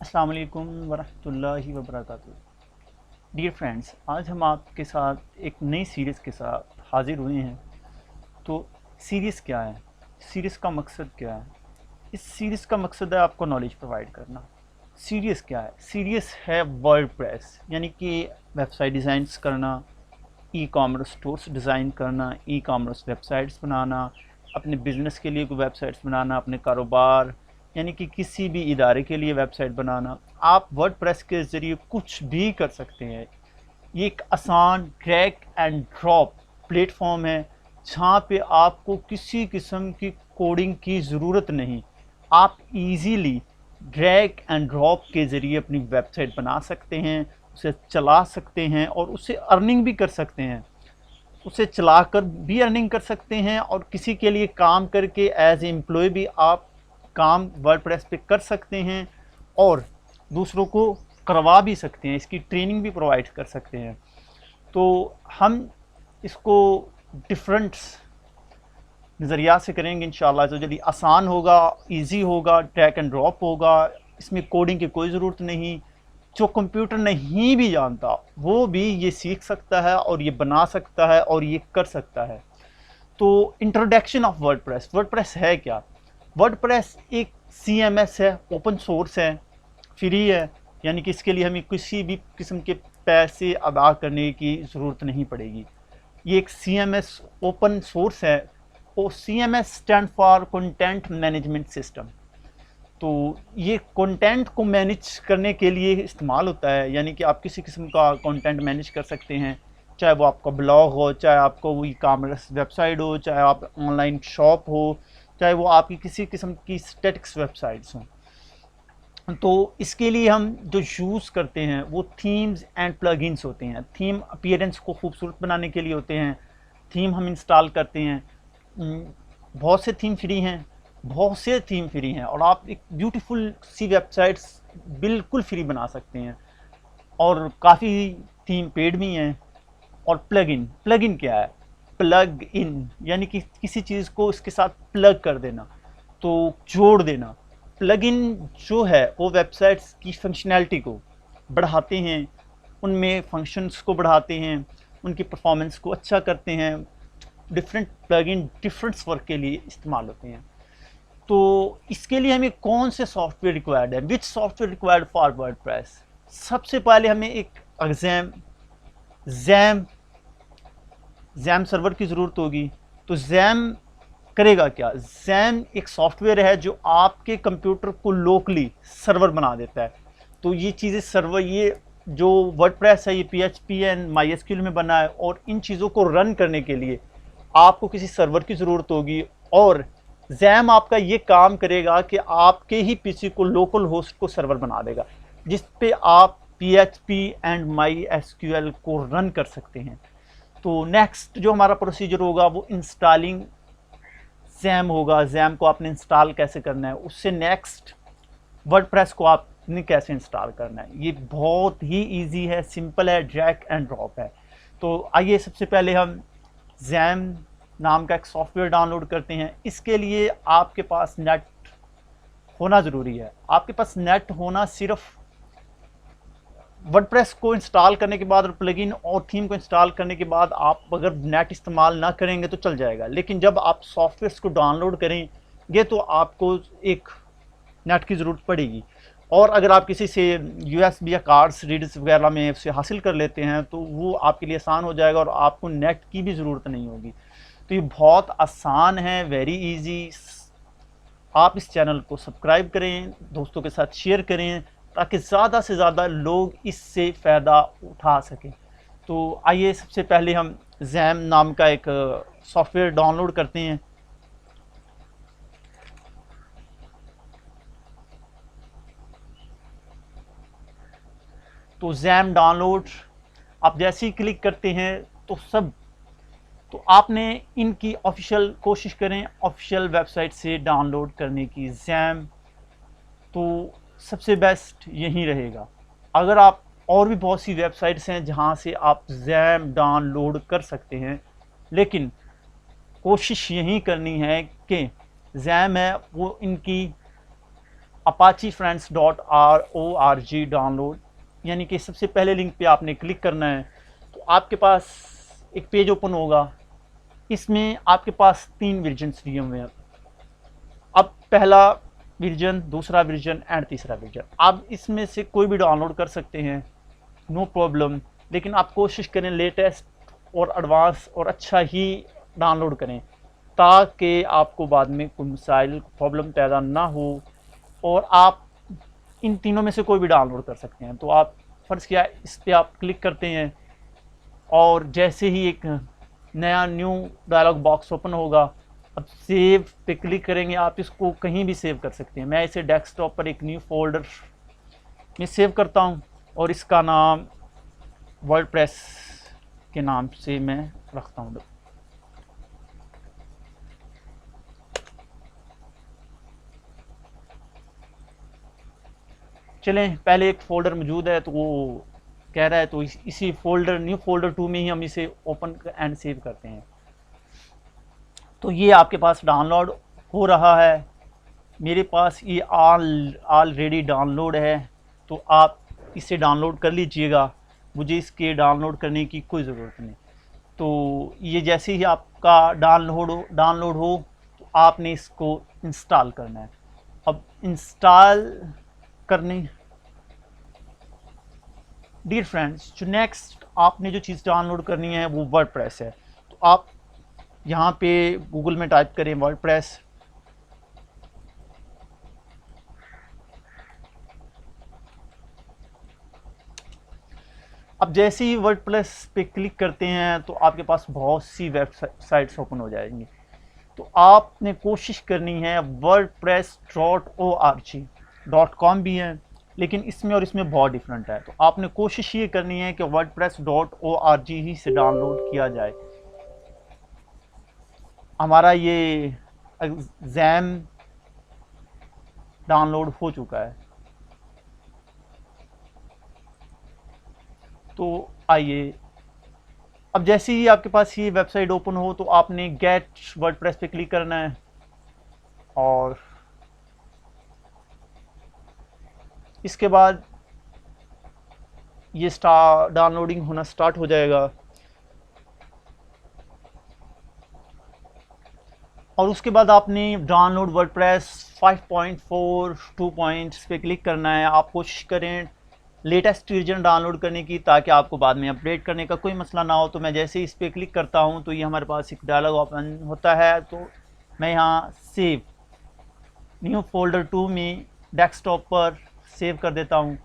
अस्सलाम वालेकुम वरहमतुल्लाहि वबरकातुहू। डियर फ्रेंड्स, आज हम आपके साथ एक नई सीरीज़ के साथ हाज़िर हुए हैं। तो सीरीज़ क्या है? सीरीज़ का मकसद क्या है? इस सीरीज़ का मकसद है आपको नॉलेज प्रोवाइड करना। सीरीज़ क्या है? सीरीज़ है वर्डप्रेस, यानी कि वेबसाइट डिज़ाइंस करना, ई कॉमर्स स्टोर्स डिज़ाइन करना, ई कॉमर्स वेबसाइट्स बनाना, अपने बिज़नेस के लिए कोई वेबसाइट्स बनाना, अपने कारोबार यानी कि किसी भी इदारे के लिए वेबसाइट बनाना। आप वर्डप्रेस के ज़रिए कुछ भी कर सकते हैं। ये एक आसान ड्रैग एंड ड्रॉप प्लेटफॉर्म है जहाँ पे आपको किसी किस्म की कोडिंग की ज़रूरत नहीं। आप इजीली ड्रैग एंड ड्रॉप के ज़रिए अपनी वेबसाइट बना सकते हैं, उसे चला सकते हैं और उससे अर्निंग भी कर सकते हैं। उसे चलाकर भी अर्निंग कर सकते हैं और किसी के लिए काम करके एज एम्प्लॉय भी आप काम वर्डप्रेस पे कर सकते हैं और दूसरों को करवा भी सकते हैं, इसकी ट्रेनिंग भी प्रोवाइड कर सकते हैं। तो हम इसको डिफरेंट नज़रिया से करेंगे इंशाल्लाह। तो जल्दी आसान होगा, इजी होगा, ड्रैग एंड ड्रॉप होगा, इसमें कोडिंग की कोई ज़रूरत नहीं। जो कंप्यूटर नहीं भी जानता वो भी ये सीख सकता है और ये बना सकता है और ये कर सकता है। तो इंट्रोडक्शन ऑफ वर्डप्रेस। वर्डप्रेस है क्या? वर्डप्रेस एक CMS है, ओपन सोर्स है, फ्री है, यानी कि इसके लिए हमें किसी भी किस्म के पैसे अदा करने की ज़रूरत नहीं पड़ेगी। ये एक CMS ओपन सोर्स है और CMS stand for content management system. तो ये कंटेंट को मैनेज करने के लिए इस्तेमाल होता है, यानी कि आप किसी किस्म का कंटेंट मैनेज कर सकते हैं, चाहे वो आपका ब्लॉग हो, चाहे आपको वो ई कॉमर्स वेबसाइट हो, चाहे आप ऑनलाइन शॉप हो, चाहे वो आपकी किसी किस्म की स्टैटिक्स वेबसाइट्स हों। तो इसके लिए हम जो यूज़ करते हैं वो थीम्स एंड प्लगइन्स होते हैं। थीम अपीयरेंस को खूबसूरत बनाने के लिए होते हैं, थीम हम इंस्टॉल करते हैं। बहुत से थीम फ्री हैं, बहुत से थीम फ्री हैं और आप एक ब्यूटीफुल सी वेबसाइट्स बिल्कुल फ्री बना सकते हैं और काफ़ी थीम पेड भी हैं। और प्लगइन, प्लगइन क्या है? प्लग इन यानी कि किसी चीज़ को इसके साथ प्लग कर देना, तो जोड़ देना। प्लगइन जो है वो वेबसाइट्स की फंक्शनैलिटी को बढ़ाते हैं, उनमें फंक्शंस को बढ़ाते हैं, उनकी परफॉर्मेंस को अच्छा करते हैं। डिफरेंट प्लगइन डिफरेंट वर्क के लिए इस्तेमाल होते हैं। तो इसके लिए हमें कौन से सॉफ्टवेयर रिक्वायर्ड है? विच सॉफ्टवेयर रिक्वायर्ड फॉर वर्डप्रेस? सबसे पहले हमें एक एग्जाम जैम जैम सर्वर की ज़रूरत होगी। तो जैम करेगा क्या? जैम एक सॉफ्टवेयर है जो आपके कंप्यूटर को लोकली सर्वर बना देता है। तो ये चीज़ें सर्वर, ये जो वर्डप्रेस है ये PHP एंड MySQL में बना है और इन चीज़ों को रन करने के लिए आपको किसी सर्वर की ज़रूरत होगी और जैम आपका ये काम करेगा कि आपके ही PC को लोकल होस्ट को सर्वर बना देगा, जिस पे आप PHP एंड MySQL को रन कर सकते हैं। तो नेक्स्ट जो हमारा प्रोसीजर होगा वो इंस्टॉलिंग जैम होगा। जैम को आपने इंस्टॉल कैसे करना है, उससे नेक्स्ट वर्डप्रेस को आपने कैसे इंस्टॉल करना है। ये बहुत ही इजी है, सिंपल है, ड्रैग एंड ड्रॉप है। तो आइए सबसे पहले हम जैम नाम का एक सॉफ्टवेयर डाउनलोड करते हैं। इसके लिए आपके पास नेट होना ज़रूरी है। आपके पास नेट होना सिर्फ वर्डप्रेस को इंस्टॉल करने के बाद और प्लगइन और थीम को इंस्टॉल करने के बाद आप अगर नेट इस्तेमाल ना करेंगे तो चल जाएगा, लेकिन जब आप सॉफ्टवेयर्स को डाउनलोड करेंगे तो आपको एक नेट की ज़रूरत पड़ेगी। और अगर आप किसी से USB या कार्ड्स रीडर्स वगैरह में से हासिल कर लेते हैं तो वो आपके लिए आसान हो जाएगा और आपको नेट की भी ज़रूरत नहीं होगी। तो ये बहुत आसान है, वेरी इजी। आप इस चैनल को सब्सक्राइब करें, दोस्तों के साथ शेयर करें ताकि ज़्यादा से ज़्यादा लोग इससे फ़ायदा उठा सकें। तो आइए सबसे पहले हम जैम नाम का एक सॉफ्टवेयर डाउनलोड करते हैं। तो जैम डाउनलोड आप जैसे ही क्लिक करते हैं तो आपने इनकी ऑफिशियल कोशिश करें ऑफिशियल वेबसाइट से डाउनलोड करने की जैम। तो सबसे बेस्ट यही रहेगा। अगर आप और भी बहुत सी वेबसाइट्स हैं जहां से आप जैम डाउनलोड कर सकते हैं, लेकिन कोशिश यही करनी है कि जैम है वो इनकी apache-friends.org डाउनलोड, यानी कि सबसे पहले लिंक पे आपने क्लिक करना है तो आपके पास एक पेज ओपन होगा। इसमें आपके पास 3 वर्जन्स दिए हुए हैं। अब पहला वर्जन, दूसरा वर्जन एंड तीसरा वर्जन, आप इसमें से कोई भी डाउनलोड कर सकते हैं, नो प्रॉब्लम। लेकिन आप कोशिश करें लेटेस्ट और एडवांस और अच्छा ही डाउनलोड करें, ताकि आपको बाद में कोई मसाइल प्रॉब्लम पैदा ना हो। और आप इन तीनों में से कोई भी डाउनलोड कर सकते हैं। तो आप फ़र्ज़ किया इस पर आप क्लिक करते हैं और जैसे ही एक नया न्यू डायलॉग बॉक्स ओपन होगा, अब सेव पे क्लिक करेंगे। आप इसको कहीं भी सेव कर सकते हैं। मैं इसे डेस्कटॉप पर एक न्यू फोल्डर में सेव करता हूं और इसका नाम वर्डप्रेस के नाम से मैं रखता हूं। चलें, पहले एक फ़ोल्डर मौजूद है तो वो कह रहा है, तो इसी फोल्डर न्यू फोल्डर 2 में ही हम इसे ओपन एंड सेव करते हैं। तो ये आपके पास डाउनलोड हो रहा है। मेरे पास ये ऑलरेडी डाउनलोड है, तो आप इसे डाउनलोड कर लीजिएगा। मुझे इसके डाउनलोड करने की कोई ज़रूरत नहीं। तो ये जैसे ही आपका डाउनलोड हो तो आपने इसको इंस्टॉल करना है। अब इंस्टॉल करने, डियर फ्रेंड्स, जो नेक्स्ट आपने जो चीज़ डाउनलोड करनी है वो वर्डप्रेस है। तो आप यहाँ पे गूगल में टाइप करें वर्डप्रेस। अब जैसे ही वर्डप्रेस पे क्लिक करते हैं तो आपके पास बहुत सी वेबसाइट्स ओपन हो जाएंगी। तो आपने कोशिश करनी है wordpress.org.com भी है, लेकिन इसमें और इसमें बहुत डिफरेंट है। तो आपने कोशिश ये करनी है कि wordpress.org ही से डाउनलोड किया जाए। हमारा ये एग्ज़ाम डाउनलोड हो चुका है, तो आइए। अब जैसे ही आपके पास ये वेबसाइट ओपन हो तो आपने गेट वर्डप्रेस पे क्लिक करना है और इसके बाद ये डाउनलोडिंग होना स्टार्ट हो जाएगा। और उसके बाद आपने डाउनलोड वर्डप्रेस 5.4 2 पॉइंट्स पे क्लिक करना है। आप कोशिश करें लेटेस्ट वर्जन डाउनलोड करने की, ताकि आपको बाद में अपडेट करने का कोई मसला ना हो। तो मैं जैसे ही इस पर क्लिक करता हूं तो ये हमारे पास एक डायलॉग ओपन होता है। तो मैं यहाँ सेव न्यू फोल्डर 2 में डेस्कटॉप पर सेव कर देता हूं।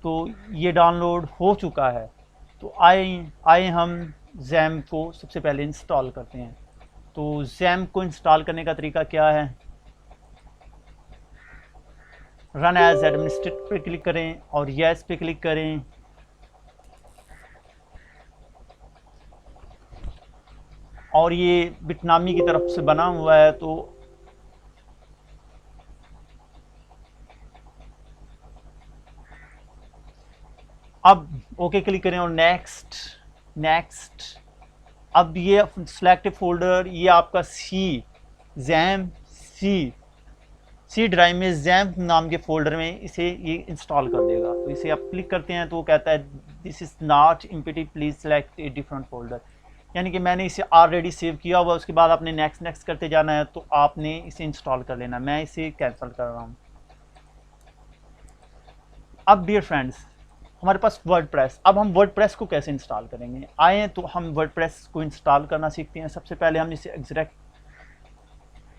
तो ये डाउनलोड हो चुका है। तो आए हम जैम को सबसे पहले इंस्टॉल करते हैं। तो जैम को इंस्टॉल करने का तरीका क्या है, रन एज एडमिनिस्ट्रेटर पे क्लिक करें और यस पे क्लिक करें। और ये बिटनामी की तरफ से बना हुआ है, तो अब ओके क्लिक करें और नेक्स्ट। अब ये सिलेक्टिव फोल्डर, ये आपका जैम सी ड्राइव में जैम नाम के फोल्डर में इसे ये इंस्टॉल कर देगा। तो इसे आप क्लिक करते हैं तो वो कहता है this is not empty, please select a different folder. यानी कि मैंने इसे ऑलरेडी सेव किया हुआ। उसके बाद आपने नेक्स्ट करते जाना है, तो आपने इसे इंस्टॉल कर लेना। मैं इसे कैंसिल कर रहा हूँ। अब डियर फ्रेंड्स, हमारे पास वर्डप्रेस। अब हम वर्डप्रेस को कैसे इंस्टॉल करेंगे, आए तो हम वर्डप्रेस को इंस्टॉल करना सीखते हैं। सबसे पहले हम इसे एग्जैक्ट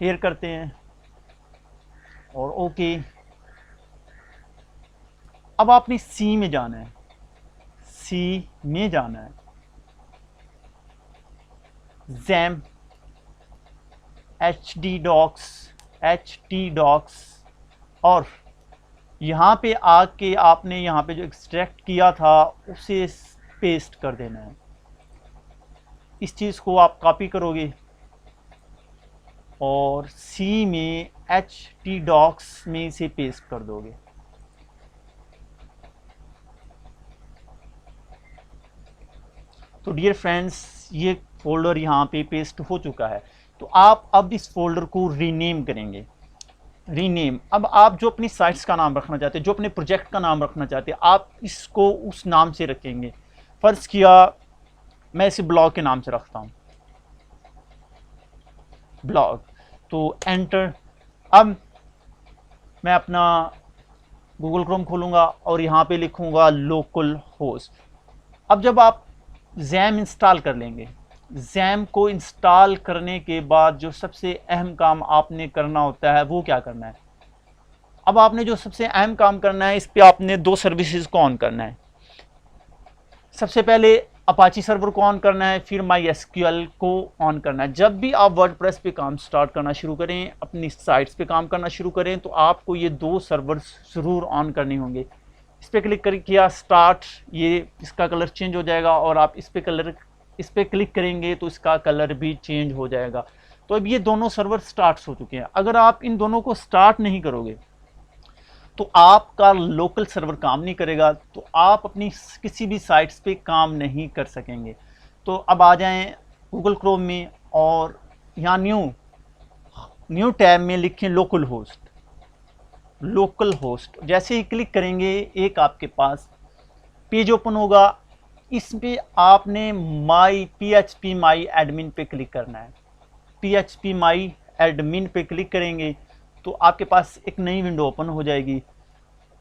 हेयर करते हैं और ओके। अब आपने सी में जाना है, जैम htdocs, और यहाँ पे आके आपने यहाँ पे जो एक्सट्रैक्ट किया था उसे पेस्ट कर देना है। इस चीज़ को आप कॉपी करोगे और सी में htdocs में इसे पेस्ट कर दोगे। तो डियर फ्रेंड्स, ये फोल्डर यहाँ पे पेस्ट हो चुका है। तो आप अब इस फोल्डर को रीनेम करेंगे। रीनेम, अब आप जो अपनी साइट्स का नाम रखना चाहते हैं, जो अपने प्रोजेक्ट का नाम रखना चाहते हैं, आप इसको उस नाम से रखेंगे। फ़र्ज़ किया मैं इसे ब्लॉग के नाम से रखता हूँ, ब्लॉग, तो एंटर। अब मैं अपना गूगल क्रोम खोलूँगा और यहाँ पे लिखूँगा लोकल होस्ट। अब जब आप जैम इंस्टॉल कर लेंगे, जैम को इंस्टॉल करने के बाद जो सबसे अहम काम आपने करना होता है वो क्या करना है। अब आपने जो सबसे अहम काम करना है, इस पे आपने दो सर्विसेज को ऑन करना है। सबसे पहले अपाची सर्वर को ऑन करना है, फिर माई एसक्यूएल को ऑन करना है। जब भी आप वर्डप्रेस पे काम स्टार्ट करना शुरू करें, अपनी साइट्स पे काम करना शुरू करें, तो आपको ये दो सर्वर्स ज़रूर ऑन करने होंगे। इस पर क्लिक कर किया स्टार्ट, ये इसका कलर चेंज हो जाएगा और आप इस पर क्लिक करेंगे तो इसका कलर भी चेंज हो जाएगा। तो अब ये दोनों सर्वर स्टार्ट हो चुके हैं। अगर आप इन दोनों को स्टार्ट नहीं करोगे तो आपका लोकल सर्वर काम नहीं करेगा, तो आप अपनी किसी भी साइट्स पे काम नहीं कर सकेंगे। तो अब आ जाएं गूगल क्रोम में और यहाँ न्यू टैब में लिखें लोकल होस्ट। लोकल होस्ट जैसे ही क्लिक करेंगे एक आपके पास पेज ओपन होगा। इस पे आपने माई PHP माई एडमिन पे क्लिक करना है। PHP माई एडमिन पे क्लिक करेंगे तो आपके पास एक नई विंडो ओपन हो जाएगी,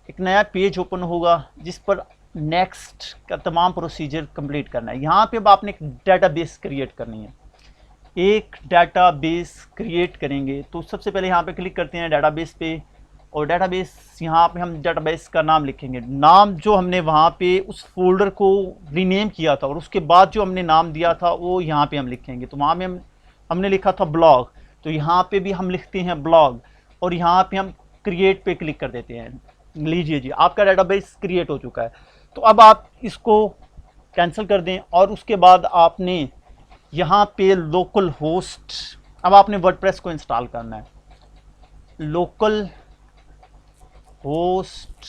एक नया पेज ओपन होगा जिस पर नेक्स्ट का तमाम प्रोसीजर कंप्लीट करना है। यहाँ पे अब आपने एक डेटाबेस क्रिएट करनी है। एक डेटाबेस क्रिएट करेंगे तो सबसे पहले यहाँ पे क्लिक करते हैं डेटाबेस पे, और डेटाबेस यहाँ पे हम डेटाबेस का नाम लिखेंगे। नाम जो हमने वहाँ पे उस फोल्डर को रीनेम किया था और उसके बाद जो हमने नाम दिया था वो यहाँ पे हम लिखेंगे। तो वहाँ में हमने लिखा था ब्लॉग, तो यहाँ पे भी हम लिखते हैं ब्लॉग और यहाँ पे हम क्रिएट पे क्लिक कर देते हैं। लीजिए जी, आपका डेटाबेस क्रिएट हो चुका है। तो अब आप इसको कैंसिल कर दें और उसके बाद आपने यहाँ पे लोकल होस्ट, अब आपने वर्डप्रेस को इंस्टॉल करना है। लोकल होस्ट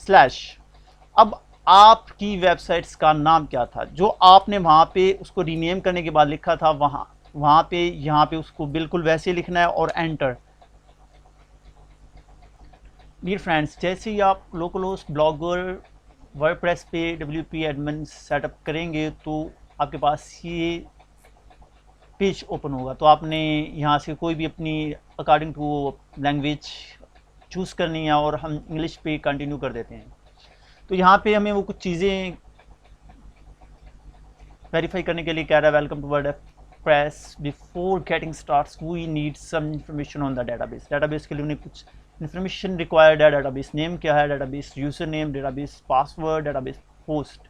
स्लैश, अब आपकी वेबसाइट्स का नाम क्या था जो आपने वहाँ पे उसको रीनेम करने के बाद लिखा था, वहाँ पे यहाँ पे उसको बिल्कुल वैसे लिखना है और एंटर। डियर फ्रेंड्स, जैसे ही आप लोकल होस्ट ब्लॉगर वर्डप्रेस पे WP एडमिन सेटअप करेंगे तो आपके पास ये पेज ओपन होगा। तो आपने यहाँ से कोई भी अपनी अकॉर्डिंग टू लैंग्वेज चूज़ करनी है और हम इंग्लिश पे कंटिन्यू कर देते हैं। तो यहाँ पे हमें वो कुछ चीज़ें वेरीफाई करने के लिए कह रहा है, welcome to WordPress, before getting starts we need some information on the database. Database के लिए उन्हें कुछ इंफॉर्मेशन रिक्वायर्ड है। डेटाबेस नेम क्या है, database user name, database password, database host,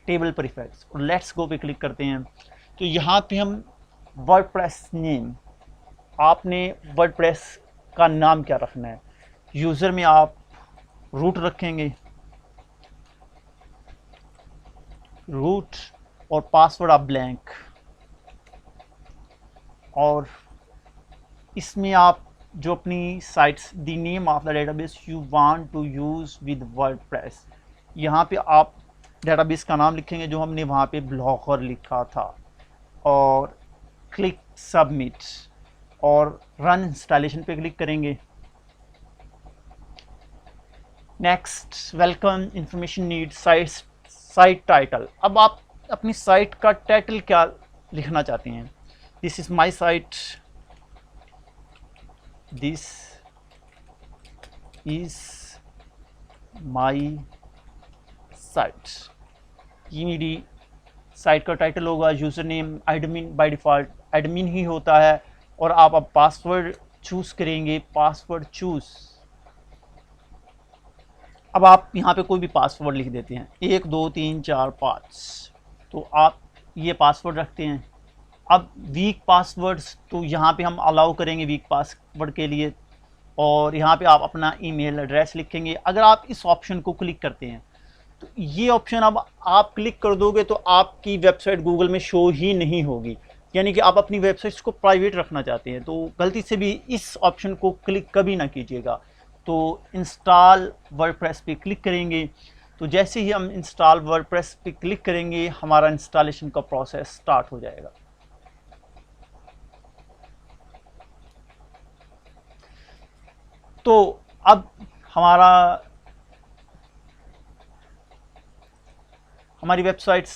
table prefix, और लेट्स गो पे क्लिक करते हैं। तो यहाँ पे हम वर्डप्रेस नेम, आपने वर्डप्रेस का नाम क्या रखना है। यूज़र में आप रूट रखेंगे, रूट, और पासवर्ड आप ब्लैंक, और इसमें आप जो अपनी sites the name of the database you want to use with WordPress, यहाँ पे आप डेटाबेस का नाम लिखेंगे जो हमने वहाँ पे ब्लॉगर लिखा था, और क्लिक सबमिट और रन इंस्टॉलेशन पे क्लिक करेंगे। Next, welcome information need site title, अब आप अपनी साइट का टाइटल क्या लिखना चाहते हैं। This is my site, this is my site, ये मेरी साइट का टाइटल होगा। User name admin, by default admin ही होता है, और आप अब पासवर्ड चूज़ करेंगे, पासवर्ड चूज़। अब आप यहाँ पे कोई भी पासवर्ड लिख देते हैं, 1 2 3 4 5, तो आप ये पासवर्ड रखते हैं। अब वीक पासवर्ड्स, तो यहाँ पे हम अलाउ करेंगे वीक पासवर्ड के लिए, और यहाँ पे आप अपना ईमेल एड्रेस लिखेंगे। अगर आप इस ऑप्शन को क्लिक करते हैं तो ये ऑप्शन अब आप क्लिक कर दोगे तो आपकी वेबसाइट गूगल में शो ही नहीं होगी, यानी कि आप अपनी वेबसाइट्स को प्राइवेट रखना चाहते हैं, तो गलती से भी इस ऑप्शन को क्लिक कभी ना कीजिएगा। तो इंस्टॉल वर्डप्रेस पे क्लिक करेंगे, तो जैसे ही हम इंस्टॉल वर्डप्रेस पे क्लिक करेंगे हमारा इंस्टॉलेशन का प्रोसेस स्टार्ट हो जाएगा। तो अब हमारी वेबसाइट्स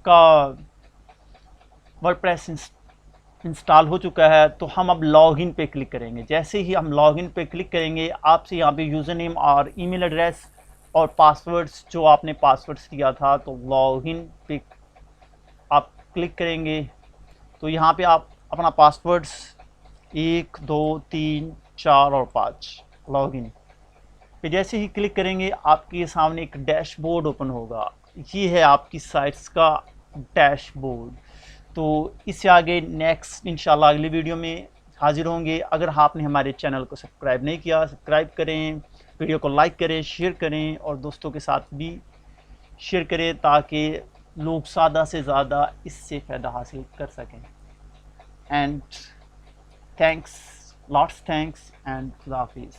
का वर्डप्रेस इंस्टॉल हो चुका है। तो हम अब लॉगिन पे क्लिक करेंगे। जैसे ही हम लॉगिन पे क्लिक करेंगे, आपसे यहाँ पे यूज़र नेम और ईमेल एड्रेस और पासवर्ड्स, जो आपने पासवर्ड्स दिया था, तो लॉगिन पे आप क्लिक करेंगे। तो यहाँ पे आप अपना पासवर्ड्स 1 2 3 4 और 5 लॉगिन पे जैसे ही क्लिक करेंगे, आपके सामने एक डैशबोर्ड ओपन होगा। ये है आपकी साइट्स का डैशबोर्ड। तो इससे आगे नेक्स्ट इंशाल्लाह अगली वीडियो में हाजिर होंगे। अगर आपने हमारे चैनल को सब्सक्राइब नहीं किया, सब्सक्राइब करें, वीडियो को लाइक करें, शेयर करें और दोस्तों के साथ भी शेयर करें, ताकि लोग ज़्यादा से ज़्यादा इससे फ़ायदा हासिल कर सकें। And thanks, lots thanks and खुदा हाफिज़।